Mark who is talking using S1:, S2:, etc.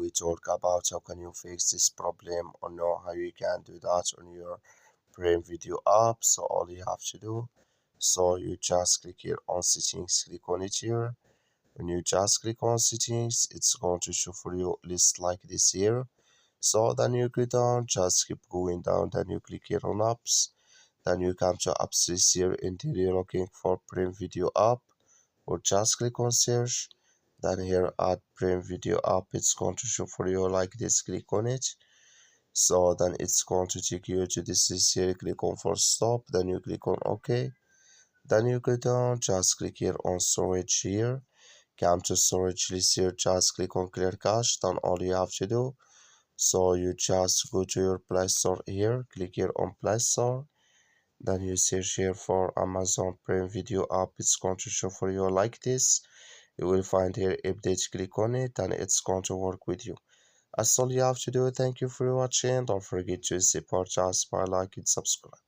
S1: we talk about how can you fix this problem or know how you can do that on your Prime Video app. So all you have to do, so you just click here on settings, click on it here. When you just click on settings, it's going to show for you list like this here. So then you go down, just keep going down, then you click here on apps. Then you come to apps list here until you're looking for Prime Video app, or just click on search. Then here at Prime Video app, it's going to show for you like this, click on it. So then it's going to take you to this list here, click on for stop, then you click on OK. Then you go down, just click here on storage here. Come to storage list here, just click on clear cache. Then all you have to do, so you just go to your Play Store here, click here on Play Store. Then you search here for Amazon Prime Video app. It's going to show for you like this. You will find here update, click on it and it's going to work with you. That's all you have to do. Thank you for watching. Don't forget to support us by liking, subscribe.